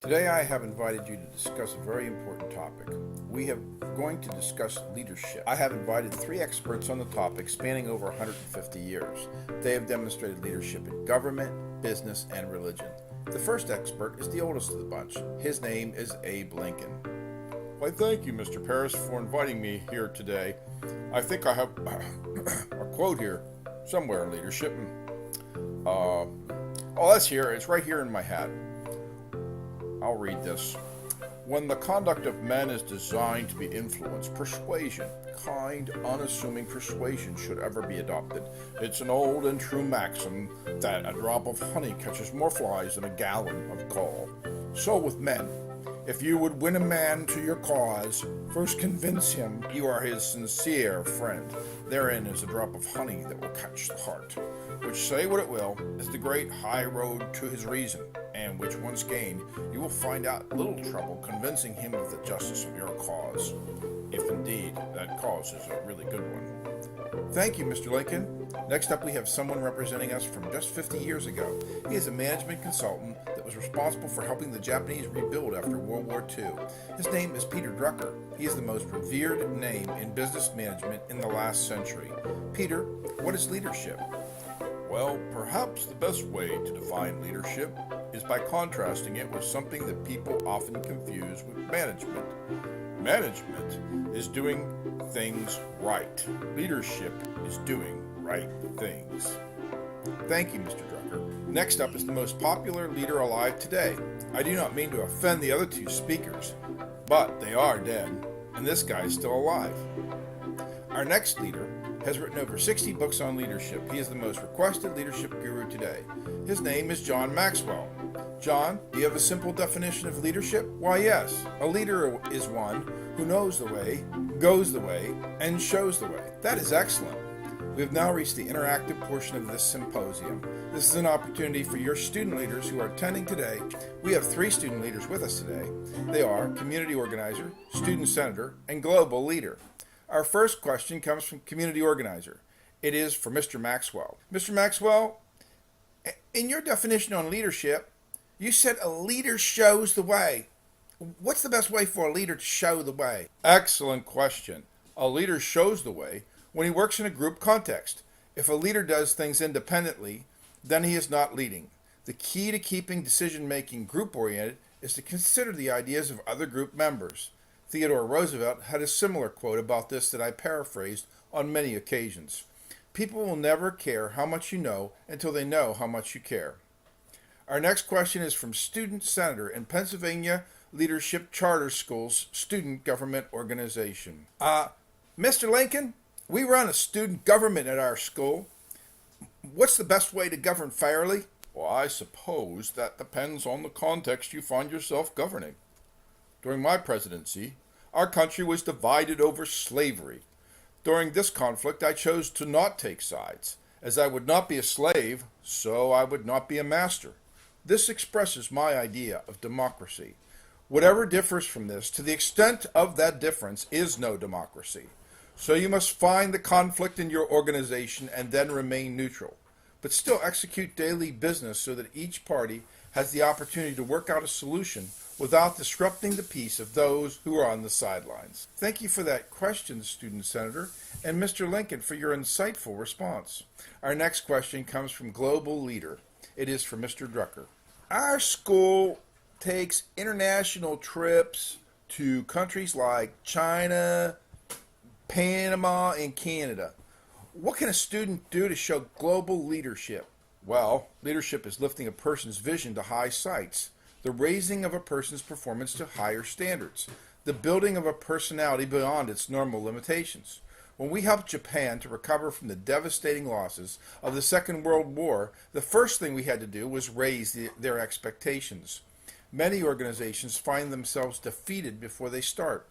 Today I have invited you to discuss a very important topic. We are going to discuss leadership. I have invited 3 experts on the topic spanning over 150 years. They have demonstrated leadership in government, business, and religion. The first expert is the oldest of the bunch. His name is Abe Lincoln. Why, thank you, Mr. Paris, for inviting me here today. I think I have a quote here somewhere in leadership. That's here. It's right here in my hat. I'll read this. When the conduct of men is designed to be influenced, persuasion, kind, unassuming persuasion should ever be adopted. It's an old and true maxim that a drop of honey catches more flies than a gallon of gall. So with men. If you would win a man to your cause, first convince him you are his sincere friend. Therein is a drop of honey that will catch the heart, which, say what it will, is the great high road to his reason, and which once gained, you will find out little trouble convincing him of the justice of your cause, if indeed that cause is a really good one. Thank you, Mr. Lincoln. Next up, we have someone representing us from just 50 years ago. He is a management consultant that was responsible for helping the Japanese rebuild after World War II. His name is Peter Drucker. He is the most revered name in business management in the last century. Peter, what is leadership? Well, perhaps the best way to define leadership is by contrasting it with something that people often confuse with management. Management is doing things right. Leadership is doing right things. Thank you, Mr. Drucker. Next up is the most popular leader alive today. I do not mean to offend the other 2 speakers, but they are dead, and this guy is still alive. Our next leader has written over 60 books on leadership. He is the most requested leadership guru today. His name is John Maxwell. John, do you have a simple definition of leadership? Why, yes. A leader is one who knows the way, goes the way, and shows the way. That is excellent. We have now reached the interactive portion of this symposium. This is an opportunity for your student leaders who are attending today. We have 3 student leaders with us today. They are community organizer, student senator, and global leader. Our first question comes from community organizer. It is for Mr. Maxwell. Mr. Maxwell, in your definition on leadership, you said a leader shows the way. What's the best way for a leader to show the way? Excellent question. A leader shows the way when he works in a group context. If a leader does things independently, then he is not leading. The key to keeping decision-making group-oriented is to consider the ideas of other group members. Theodore Roosevelt had a similar quote about this that I paraphrased on many occasions. People will never care how much you know until they know how much you care. Our next question is from Student Senator in Pennsylvania Leadership Charter School's Student Government Organization. Mr. Lincoln, we run a student government at our school. What's the best way to govern fairly? Well, I suppose that depends on the context you find yourself governing. During my presidency, our country was divided over slavery. During this conflict, I chose to not take sides. As I would not be a slave, so I would not be a master. This expresses my idea of democracy. Whatever differs from this, to the extent of that difference, is no democracy. So you must find the conflict in your organization and then remain neutral, but still execute daily business so that each party has the opportunity to work out a solution without disrupting the peace of those who are on the sidelines. Thank you for that question, Student Senator, and Mr. Lincoln for your insightful response. Our next question comes from Global Leader. It is for Mr. Drucker. Our school takes international trips to countries like China, Panama, and Canada. What can a student do to show global leadership? Well, leadership is lifting a person's vision to high heights, the raising of a person's performance to higher standards, the building of a personality beyond its normal limitations. When we helped Japan to recover from the devastating losses of the Second World War, the first thing we had to do was raise their expectations. Many organizations find themselves defeated before they start.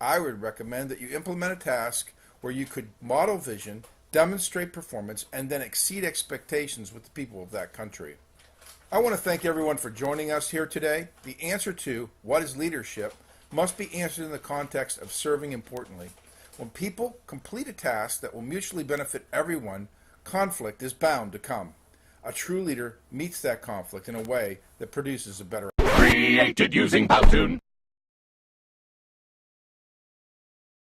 I would recommend that you implement a task where you could model vision, demonstrate performance, and then exceed expectations with the people of that country. I want to thank everyone for joining us here today. The answer to what is leadership must be answered in the context of serving importantly. When people complete a task that will mutually benefit everyone, conflict is bound to come. A true leader meets that conflict in a way that produces a better created using Powtoon.